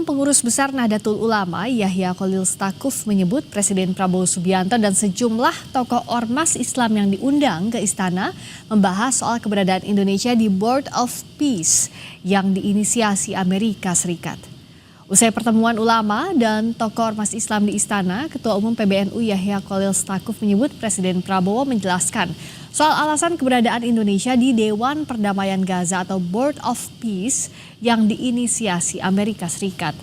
Pengurus Besar Nahdlatul Ulama Yahya Cholil Stakuf menyebut Presiden Prabowo Subianto dan sejumlah tokoh ormas Islam yang diundang ke istana membahas soal keberadaan Indonesia di Board of Peace yang diinisiasi Amerika Serikat. Usai pertemuan ulama dan tokoh ormas Islam di istana, Ketua Umum PBNU Yahya Cholil Stakuf menyebut Presiden Prabowo menjelaskan soal alasan keberadaan Indonesia di Dewan Perdamaian Gaza atau Board of Peace yang diinisiasi Amerika Serikat.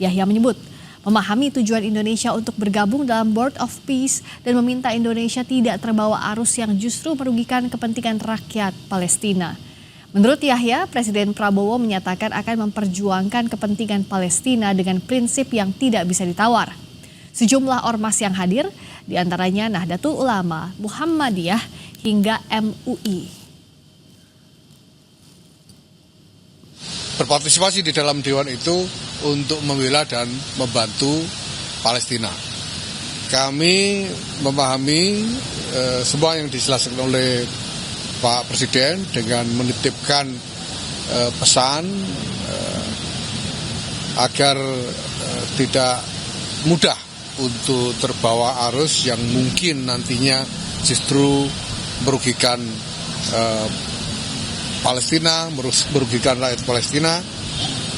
Yahya menyebut memahami tujuan Indonesia untuk bergabung dalam Board of Peace dan meminta Indonesia tidak terbawa arus yang justru merugikan kepentingan rakyat Palestina. Menurut Yahya, Presiden Prabowo menyatakan akan memperjuangkan kepentingan Palestina dengan prinsip yang tidak bisa ditawar. Sejumlah ormas yang hadir, diantaranya Nahdlatul Ulama, Muhammadiyah, hingga MUI. Berpartisipasi di dalam Dewan itu untuk membela dan membantu Palestina. Kami memahami semua yang dijelaskan oleh Pak Presiden dengan menitipkan pesan agar tidak mudah untuk terbawa arus yang mungkin nantinya justru merugikan Palestina, merugikan rakyat Palestina,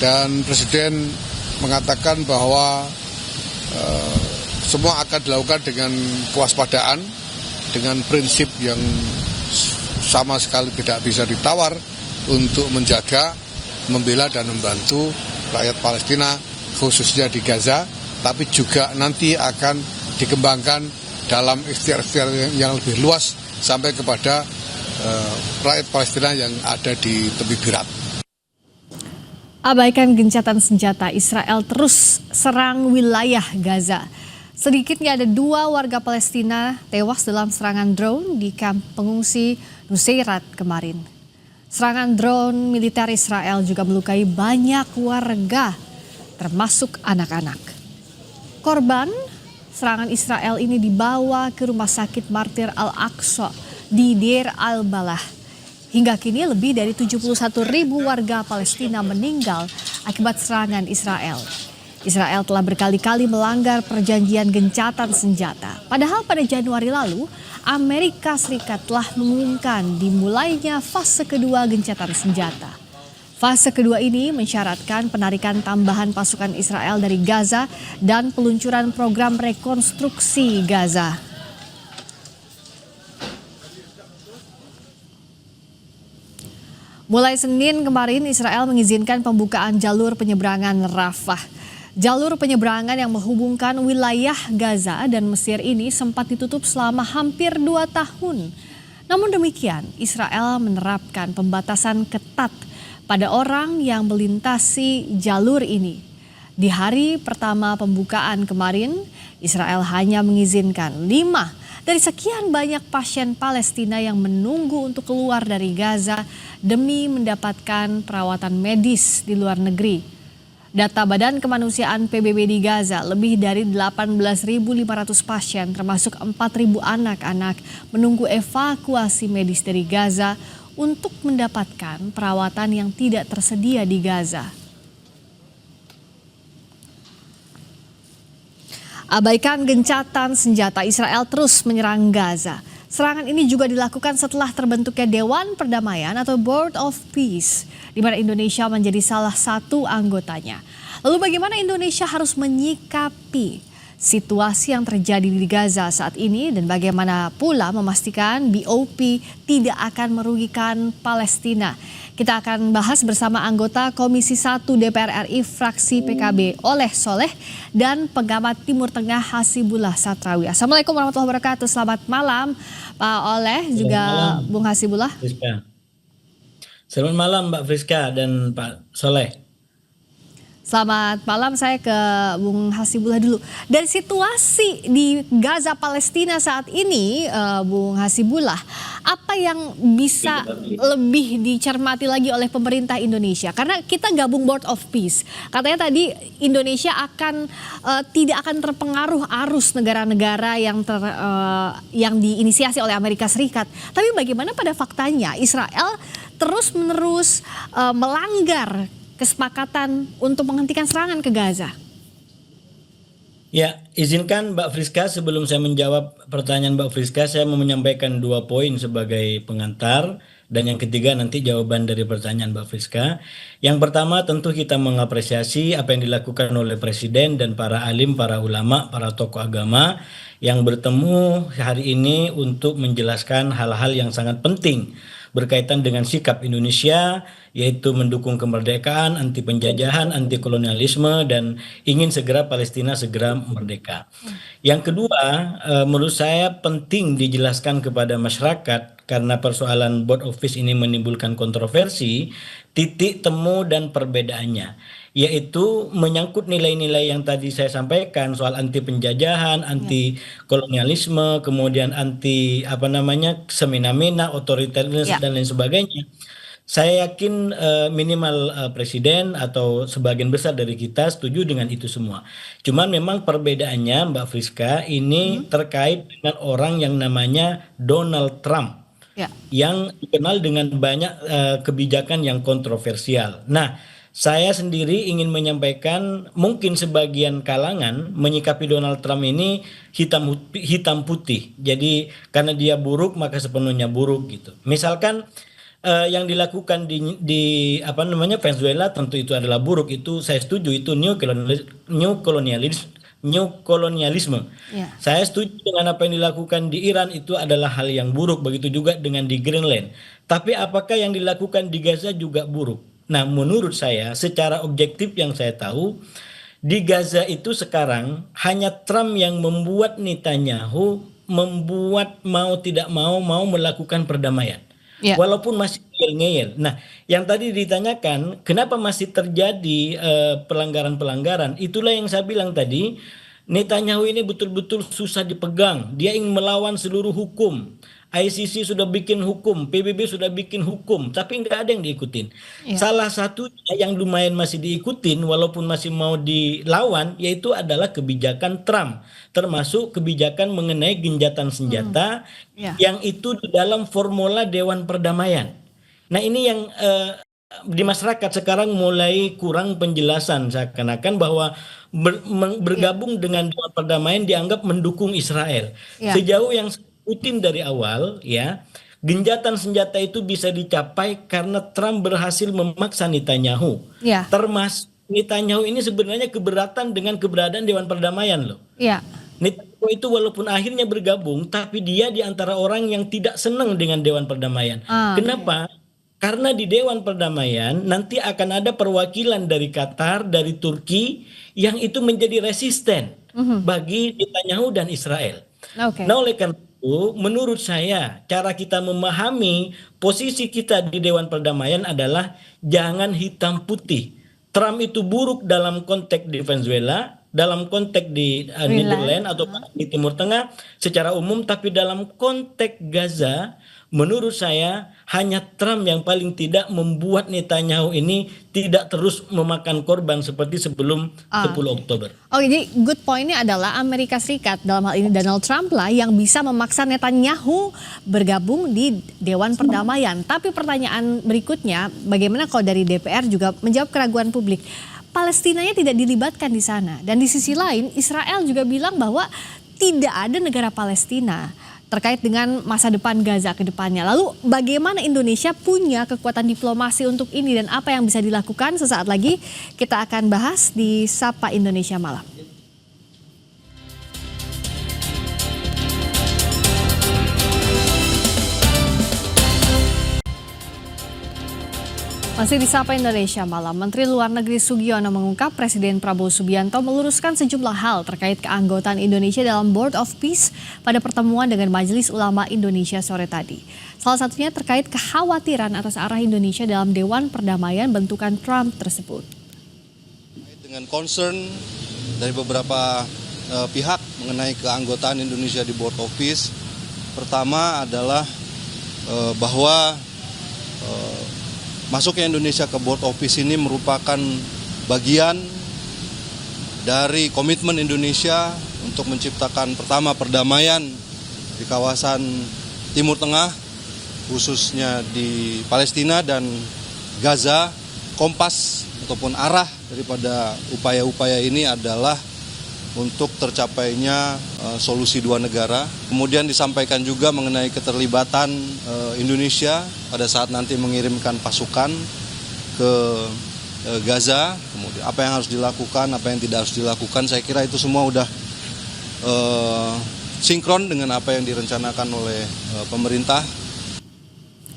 dan Presiden mengatakan bahwa semua akan dilakukan dengan kewaspadaan, dengan prinsip yang sama sekali tidak bisa ditawar untuk menjaga, membela dan membantu rakyat Palestina khususnya di Gaza, tapi juga nanti akan dikembangkan dalam ikhtiar-ikhtiar yang lebih luas sampai kepada rakyat Palestina yang ada di tepi Berat. Abaikan gencatan senjata, Israel terus serang wilayah Gaza. Sedikitnya ada 2 warga Palestina tewas dalam serangan drone di kamp pengungsi Nuseirat kemarin. Serangan drone militer Israel juga melukai banyak warga, termasuk anak-anak. Korban serangan Israel ini dibawa ke Rumah Sakit Martir Al-Aqsa di Deir al-Balah. Hingga kini lebih dari 71.000 warga Palestina meninggal akibat serangan Israel. Israel telah berkali-kali melanggar perjanjian gencatan senjata. Padahal pada Januari lalu, Amerika Serikat telah mengumumkan dimulainya fase kedua gencatan senjata. Fase kedua ini mensyaratkan penarikan tambahan pasukan Israel dari Gaza dan peluncuran program rekonstruksi Gaza. Mulai Senin kemarin, Israel mengizinkan pembukaan jalur penyeberangan Rafah. Jalur penyeberangan yang menghubungkan wilayah Gaza dan Mesir ini sempat ditutup selama hampir 2 tahun. Namun demikian, Israel menerapkan pembatasan ketat pada orang yang melintasi jalur ini. Di hari pertama pembukaan kemarin, Israel hanya mengizinkan 5 dari sekian banyak pasien Palestina yang menunggu untuk keluar dari Gaza demi mendapatkan perawatan medis di luar negeri. Data Badan Kemanusiaan PBB di Gaza, lebih dari 18.500 pasien termasuk 4.000 anak-anak menunggu evakuasi medis dari Gaza untuk mendapatkan perawatan yang tidak tersedia di Gaza. Abaikan gencatan senjata, Israel terus menyerang Gaza. Serangan ini juga dilakukan setelah terbentuknya Dewan Perdamaian atau Board of Peace, di mana Indonesia menjadi salah satu anggotanya. Lalu bagaimana Indonesia harus menyikapi situasi yang terjadi di Gaza saat ini dan bagaimana pula memastikan BOP tidak akan merugikan Palestina? Kita akan bahas bersama anggota Komisi 1 DPR RI fraksi PKB Oleh Soleh dan pengamat Timur Tengah Hasibullah Satrawi. Assalamualaikum warahmatullahi wabarakatuh. Selamat malam Pak Oleh juga Bung Hasibullah. Selamat malam Mbak Friska dan Pak Soleh. Selamat malam, saya ke Bung Hasibullah dulu. Dari situasi di Gaza Palestina saat ini, Bung Hasibullah, apa yang bisa lebih dicermati lagi oleh pemerintah Indonesia? Karena kita gabung Board of Peace. Katanya tadi Indonesia tidak akan terpengaruh arus negara-negara yang diinisiasi oleh Amerika Serikat. Tapi bagaimana pada faktanya Israel terus-menerus melanggar kesepakatan untuk menghentikan serangan ke Gaza? Ya, izinkan Mbak Friska sebelum saya menjawab pertanyaan Mbak Friska, saya mau menyampaikan 2 poin sebagai pengantar dan yang ketiga nanti jawaban dari pertanyaan Mbak Friska. Yang pertama tentu kita mengapresiasi apa yang dilakukan oleh Presiden dan para alim, para ulama, para tokoh agama yang bertemu hari ini untuk menjelaskan hal-hal yang sangat penting berkaitan dengan sikap Indonesia, yaitu mendukung kemerdekaan, anti penjajahan, anti kolonialisme, dan ingin segera Palestina segera merdeka. Yang kedua, menurut saya penting dijelaskan kepada masyarakat karena persoalan board of peace ini menimbulkan kontroversi, titik temu dan perbedaannya, yaitu menyangkut nilai-nilai yang tadi saya sampaikan soal anti penjajahan, anti kolonialisme, kemudian anti apa namanya semena-mena, otoriter dan lain sebagainya. Saya yakin minimal Presiden atau sebagian besar dari kita setuju dengan itu semua. Cuman memang perbedaannya Mbak Friska ini terkait dengan orang yang namanya Donald Trump Ya. yang dikenal dengan banyak kebijakan yang kontroversial. Nah, saya sendiri ingin menyampaikan mungkin sebagian kalangan menyikapi Donald Trump ini hitam putih. Jadi karena dia buruk maka sepenuhnya buruk gitu. Misalkan yang dilakukan di apa namanya Venezuela tentu itu adalah buruk, itu saya setuju, itu new kolonialisme. Ya. Saya setuju dengan apa yang dilakukan di Iran, itu adalah hal yang buruk, begitu juga dengan di Greenland. Tapi apakah yang dilakukan di Gaza juga buruk? Nah, menurut saya secara objektif yang saya tahu di Gaza itu sekarang hanya Trump yang membuat Netanyahu membuat mau tidak mau melakukan perdamaian. Ya. Walaupun masih ngeyel-ngeyel. Nah, yang tadi ditanyakan, kenapa masih terjadi pelanggaran-pelanggaran? Itulah yang saya bilang tadi, Netanyahu ini betul-betul susah dipegang. Dia ingin melawan seluruh hukum. ICC sudah bikin hukum, PBB sudah bikin hukum, tapi nggak ada yang diikutin. Ya. Salah satu yang lumayan masih diikutin, walaupun masih mau dilawan, yaitu adalah kebijakan Trump, termasuk kebijakan mengenai genjatan senjata, Ya. yang itu di dalam formula Dewan Perdamaian. Nah, ini yang di masyarakat sekarang mulai kurang penjelasan, seakan-akan bahwa bergabung dengan Dewan Perdamaian dianggap mendukung Israel. Ya. Sejauh yang Putin dari awal ya, genjatan senjata itu bisa dicapai karena Trump berhasil memaksa Netanyahu. Ya. Termasuk Netanyahu ini sebenarnya keberatan dengan keberadaan Dewan Perdamaian loh. Ya. Netanyahu itu walaupun akhirnya bergabung, tapi dia di antara orang yang tidak senang dengan Dewan Perdamaian. Kenapa? Karena di Dewan Perdamaian nanti akan ada perwakilan dari Qatar, dari Turki yang itu menjadi resisten bagi Netanyahu dan Israel. Oke. Nah, oleh karena itu, menurut saya cara kita memahami posisi kita di Dewan Perdamaian adalah jangan hitam putih. Trump itu buruk dalam konteks di Venezuela, dalam konteks di Netherlands atau di Timur Tengah secara umum, tapi dalam konteks Gaza menurut saya hanya Trump yang paling tidak membuat Netanyahu ini tidak terus memakan korban seperti sebelum 10 Oktober. Oh, jadi good point-nya adalah Amerika Serikat, dalam hal ini Donald Trump lah yang bisa memaksa Netanyahu bergabung di Dewan Perdamaian. Tapi pertanyaan berikutnya, bagaimana kalau dari DPR juga menjawab keraguan publik? Palestinanya tidak dilibatkan di sana. Dan di sisi lain, Israel juga bilang bahwa tidak ada negara Palestina terkait dengan masa depan Gaza ke depannya. Lalu bagaimana Indonesia punya kekuatan diplomasi untuk ini dan apa yang bisa dilakukan? Sesaat lagi kita akan bahas di Sapa Indonesia Malam. Masih di Sapa Indonesia Malam, Menteri Luar Negeri Sugiono mengungkap Presiden Prabowo Subianto meluruskan sejumlah hal terkait keanggotaan Indonesia dalam Board of Peace pada pertemuan dengan Majelis Ulama Indonesia sore tadi. Salah satunya terkait kekhawatiran atas arah Indonesia dalam Dewan Perdamaian bentukan Trump tersebut. Dengan concern dari beberapa pihak mengenai keanggotaan Indonesia di Board of Peace, pertama adalah bahwa masuknya Indonesia ke Board of Peace ini merupakan bagian dari komitmen Indonesia untuk menciptakan pertama perdamaian di kawasan Timur Tengah, khususnya di Palestina dan Gaza, kompas ataupun arah daripada upaya-upaya ini adalah untuk tercapainya solusi dua negara. Kemudian disampaikan juga mengenai keterlibatan Indonesia pada saat nanti mengirimkan pasukan ke Gaza, kemudian apa yang harus dilakukan, apa yang tidak harus dilakukan. Saya kira itu semua udah sinkron dengan apa yang direncanakan oleh pemerintah.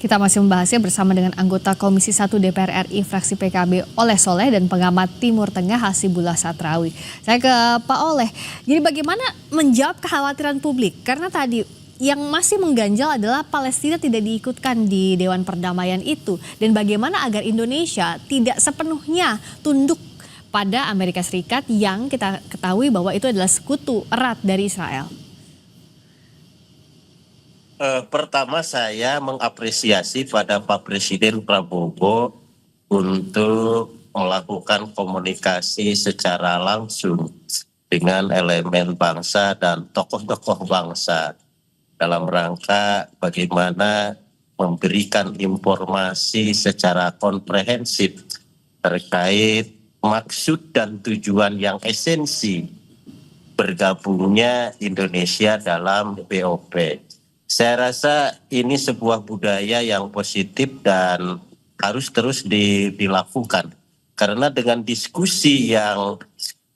Kita masih membahasnya bersama dengan anggota Komisi 1 DPR RI fraksi PKB Oleh Soleh dan pengamat Timur Tengah Hasibullah Satrawi. Saya ke Pak Oleh. Jadi bagaimana menjawab kekhawatiran publik? Karena tadi yang masih mengganjal adalah Palestina tidak diikutkan di Dewan Perdamaian itu. Dan bagaimana agar Indonesia tidak sepenuhnya tunduk pada Amerika Serikat yang kita ketahui bahwa itu adalah sekutu erat dari Israel. Pertama saya mengapresiasi pada Pak Presiden Prabowo untuk melakukan komunikasi secara langsung dengan elemen bangsa dan tokoh-tokoh bangsa dalam rangka bagaimana memberikan informasi secara komprehensif terkait maksud dan tujuan yang esensi bergabungnya Indonesia dalam BOP. Saya rasa ini sebuah budaya yang positif dan harus terus dilakukan. Karena dengan diskusi yang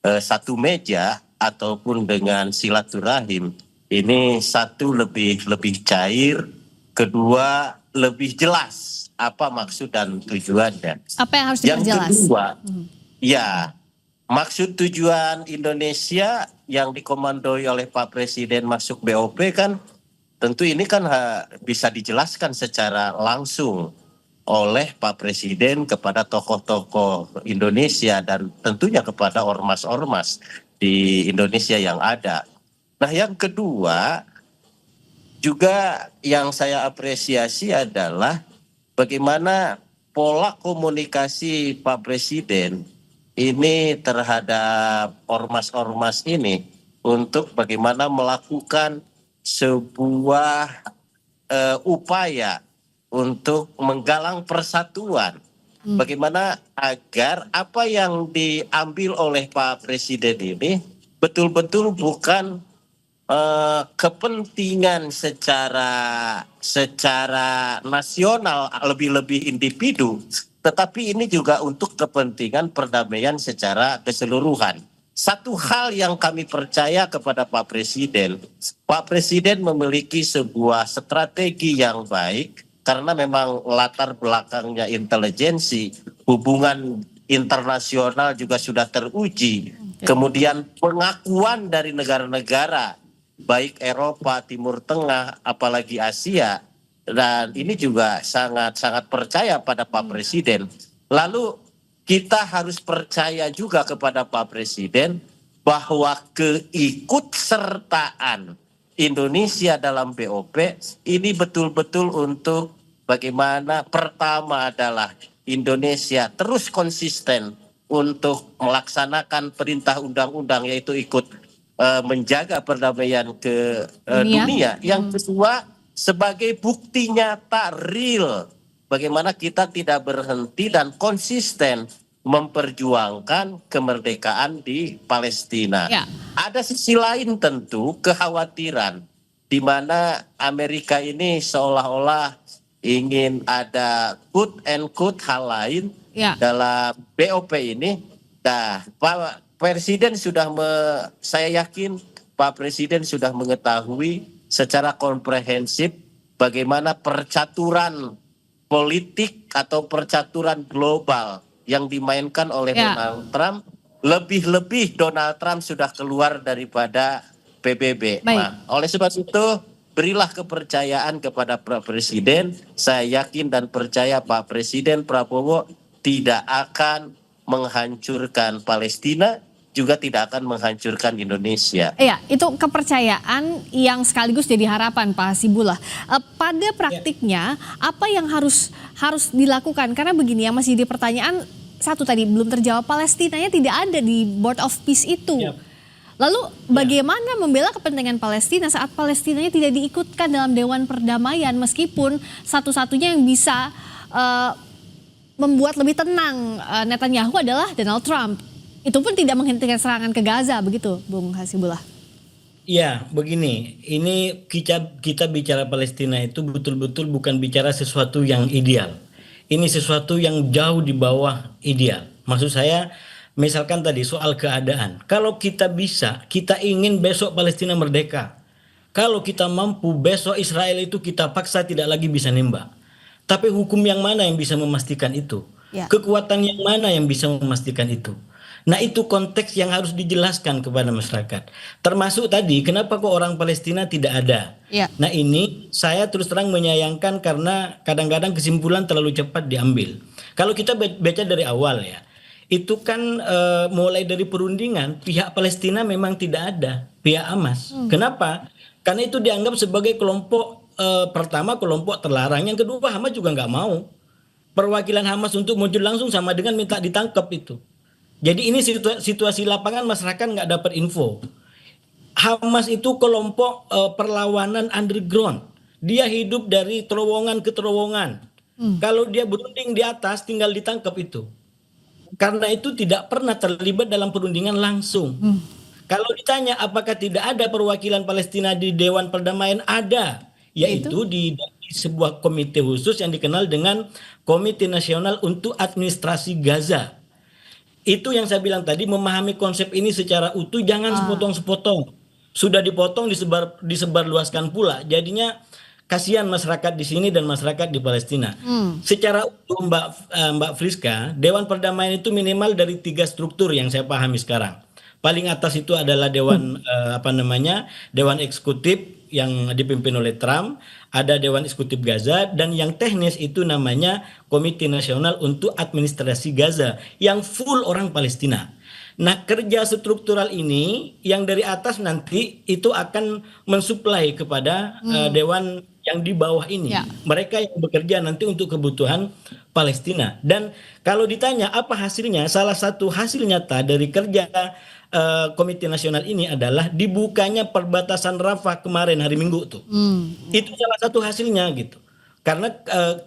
satu meja ataupun dengan silaturahim, ini satu lebih cair, kedua lebih jelas apa maksud dan tujuannya. Apa yang harus diperjelas? Yang kedua, ya maksud tujuan Indonesia yang dikomandoi oleh Pak Presiden masuk BOP kan, tentu ini kan bisa dijelaskan secara langsung oleh Pak Presiden kepada tokoh-tokoh Indonesia dan tentunya kepada ormas-ormas di Indonesia yang ada. Nah, yang kedua juga yang saya apresiasi adalah bagaimana pola komunikasi Pak Presiden ini terhadap ormas-ormas ini untuk bagaimana melakukan sebuah upaya untuk menggalang persatuan. Bagaimana agar apa yang diambil oleh Pak Presiden ini betul-betul bukan kepentingan secara nasional, lebih-lebih individu, tetapi ini juga untuk kepentingan perdamaian secara keseluruhan. Satu hal yang kami percaya kepada Pak Presiden memiliki sebuah strategi yang baik karena memang latar belakangnya intelijensi, hubungan internasional juga sudah teruji. Kemudian pengakuan dari negara-negara, baik Eropa, Timur Tengah, apalagi Asia, dan ini juga sangat percaya pada Pak Presiden. Lalu kita harus percaya juga kepada Pak Presiden bahwa keikutsertaan Indonesia dalam BOP ini betul-betul untuk bagaimana pertama adalah Indonesia terus konsisten untuk melaksanakan perintah undang-undang yaitu ikut menjaga perdamaian ke dunia. Yang kedua sebagai bukti nyata real bagaimana kita tidak berhenti dan konsisten memperjuangkan kemerdekaan di Palestina. Ya. Ada sisi lain tentu kekhawatiran di mana Amerika ini seolah-olah ingin ada quote and quote hal lain dalam BOP ini. Nah, Pak Presiden sudah saya yakin Pak Presiden sudah mengetahui secara komprehensif bagaimana percaturan politik atau percaturan global yang dimainkan oleh Donald Trump. Lebih-lebih Donald Trump sudah keluar daripada PBB. Nah, oleh sebab itu berilah kepercayaan kepada Pak Presiden. Saya yakin dan percaya Pak Presiden Prabowo tidak akan menghancurkan Palestina, juga tidak akan menghancurkan Indonesia. Iya, itu kepercayaan yang sekaligus jadi harapan Pak Hasibullah. Pada praktiknya apa yang harus dilakukan? Karena begini, yang masih jadi pertanyaan satu tadi belum terjawab, Palestinanya tidak ada di Board of Peace itu. Lalu bagaimana membela kepentingan Palestina saat Palestinanya tidak diikutkan dalam Dewan Perdamaian meskipun satu-satunya yang bisa membuat lebih tenang Netanyahu adalah Donald Trump. Itu pun tidak menghentikan serangan ke Gaza, begitu Bung Hasibullah? Ya, begini, ini kita bicara Palestina itu betul-betul bukan bicara sesuatu yang ideal. Ini sesuatu yang jauh di bawah ideal. Maksud saya, misalkan tadi soal keadaan. Kalau kita bisa, kita ingin besok Palestina merdeka. Kalau kita mampu, besok Israel itu kita paksa tidak lagi bisa nembak. Tapi hukum yang mana yang bisa memastikan itu? Ya. Kekuatan yang mana yang bisa memastikan itu? Nah, itu konteks yang harus dijelaskan kepada masyarakat. Termasuk tadi, kenapa kok orang Palestina tidak ada? Ya. Nah, ini saya terus terang menyayangkan karena kadang-kadang kesimpulan terlalu cepat diambil. Kalau kita baca dari awal ya, itu kan mulai dari perundingan, pihak Palestina memang tidak ada, pihak Hamas. Kenapa? Karena itu dianggap sebagai kelompok, pertama kelompok terlarang, yang kedua Hamas juga nggak mau. Perwakilan Hamas untuk muncul langsung sama dengan minta ditangkap itu. Jadi ini situasi lapangan, masyarakat nggak dapat info. Hamas itu kelompok perlawanan underground. Dia hidup dari terowongan ke terowongan. Kalau dia berunding di atas tinggal ditangkap itu. Karena itu tidak pernah terlibat dalam perundingan langsung. Kalau ditanya apakah tidak ada perwakilan Palestina di Dewan Perdamaian, ada. Yaitu di sebuah komite khusus yang dikenal dengan Komite Nasional untuk Administrasi Gaza. Itu yang saya bilang tadi, memahami konsep ini secara utuh, jangan sepotong-sepotong. Sudah dipotong, disebarluaskan pula. Jadinya kasihan masyarakat di sini dan masyarakat di Palestina. Secara utuh Mbak Friska, Dewan Perdamaian itu minimal dari 3 struktur yang saya pahami sekarang. Paling atas itu adalah Dewan Dewan Eksekutif yang dipimpin oleh Trump, ada Dewan Eksekutif Gaza, dan yang teknis itu namanya Komite Nasional untuk Administrasi Gaza yang full orang Palestina. Nah, kerja struktural ini yang dari atas nanti itu akan mensuplai kepada dewan yang di bawah ini. Ya. Mereka yang bekerja nanti untuk kebutuhan Palestina. Dan kalau ditanya apa hasilnya, salah satu hasil nyata dari kerja Komite Nasional ini adalah dibukanya perbatasan Rafah kemarin hari Minggu tuh. Itu salah satu hasilnya gitu. Karena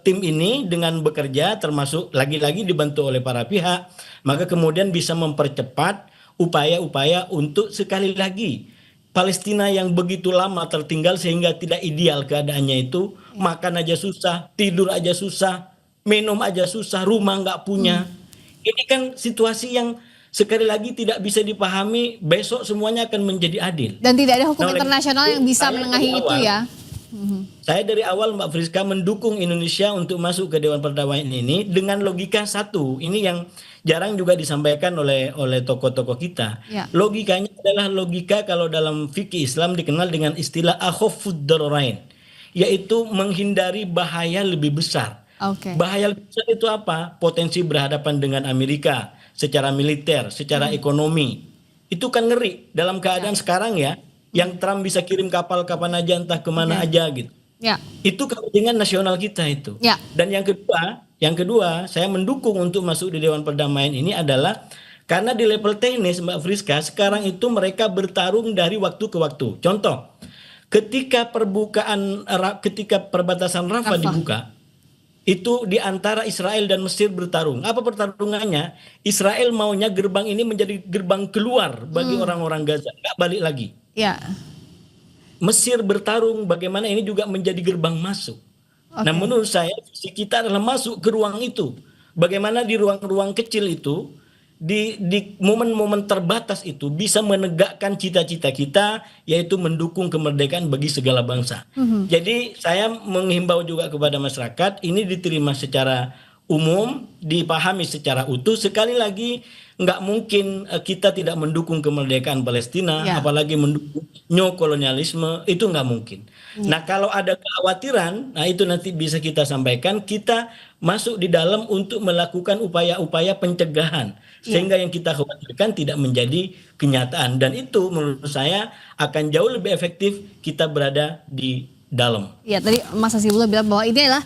tim ini dengan bekerja termasuk lagi-lagi dibantu oleh para pihak, maka kemudian bisa mempercepat upaya-upaya untuk sekali lagi Palestina yang begitu lama tertinggal sehingga tidak ideal keadaannya itu, makan aja susah, tidur aja susah, minum aja susah, rumah nggak punya. Ini kan situasi yang sekali lagi tidak bisa dipahami, besok semuanya akan menjadi adil. Dan tidak ada hukum Nah, oleh internasional itu, yang bisa saya menengahi dari itu awal- ya. Saya dari awal Mbak Friska mendukung Indonesia untuk masuk ke Dewan Perdamaian ini dengan logika satu. Ini yang jarang juga disampaikan oleh tokoh-tokoh kita. Ya. Logikanya adalah logika kalau dalam fikih Islam dikenal dengan istilah akhafud dararain, yaitu menghindari bahaya lebih besar. Oke. Bahaya lebih besar itu apa? Potensi berhadapan dengan Amerika secara militer, secara ekonomi. Itu kan ngeri dalam keadaan sekarang ya, yang Trump bisa kirim kapal kapan aja, entah kemana aja gitu. Ya. Itu kepentingan nasional kita itu. Ya. Dan yang kedua, saya mendukung untuk masuk di Dewan Perdamaian ini adalah karena di level teknis Mbak Friska, sekarang itu mereka bertarung dari waktu ke waktu. Contoh, ketika perbatasan Rafah dibuka, itu di antara Israel dan Mesir bertarung. Apa pertarungannya? Israel maunya gerbang ini menjadi gerbang keluar bagi orang-orang Gaza, nggak balik lagi. Ya. Mesir bertarung bagaimana ini juga menjadi gerbang masuk. Nah, menurut saya visi kita adalah masuk ke ruang itu. Bagaimana di ruang-ruang kecil itu, di momen-momen terbatas itu bisa menegakkan cita-cita kita, yaitu mendukung kemerdekaan bagi segala bangsa. Jadi saya menghimbau juga kepada masyarakat, ini diterima secara umum, dipahami secara utuh. Sekali lagi, nggak mungkin kita tidak mendukung kemerdekaan Palestina, Ya. apalagi mendukung neokolonialisme, itu nggak mungkin. Nah, kalau ada kekhawatiran, nah itu nanti bisa kita sampaikan, kita masuk di dalam untuk melakukan upaya-upaya pencegahan, sehingga yang kita khawatirkan tidak menjadi kenyataan. Dan itu menurut saya akan jauh lebih efektif kita berada di dalam. Ya, tadi Mas Hasibullah bilang bahwa ini adalah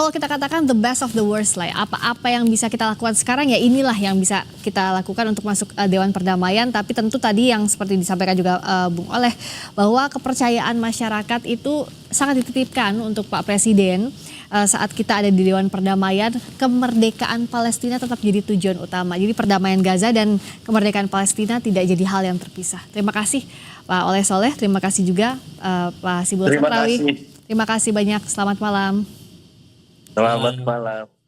kalau kita katakan the best of the worst lah, ya, apa yang bisa kita lakukan sekarang ya inilah yang bisa kita lakukan untuk masuk Dewan Perdamaian. Tapi tentu tadi yang seperti disampaikan juga Bung Oleh, bahwa kepercayaan masyarakat itu sangat dititipkan untuk Pak Presiden. Saat kita ada di Dewan Perdamaian, kemerdekaan Palestina tetap jadi tujuan utama. Jadi perdamaian Gaza dan kemerdekaan Palestina tidak jadi hal yang terpisah. Terima kasih Pak Oleh Soleh, terima kasih juga Pak Sibul Terima Satrawi. kasih. Terima kasih banyak, selamat malam. Selamat malam.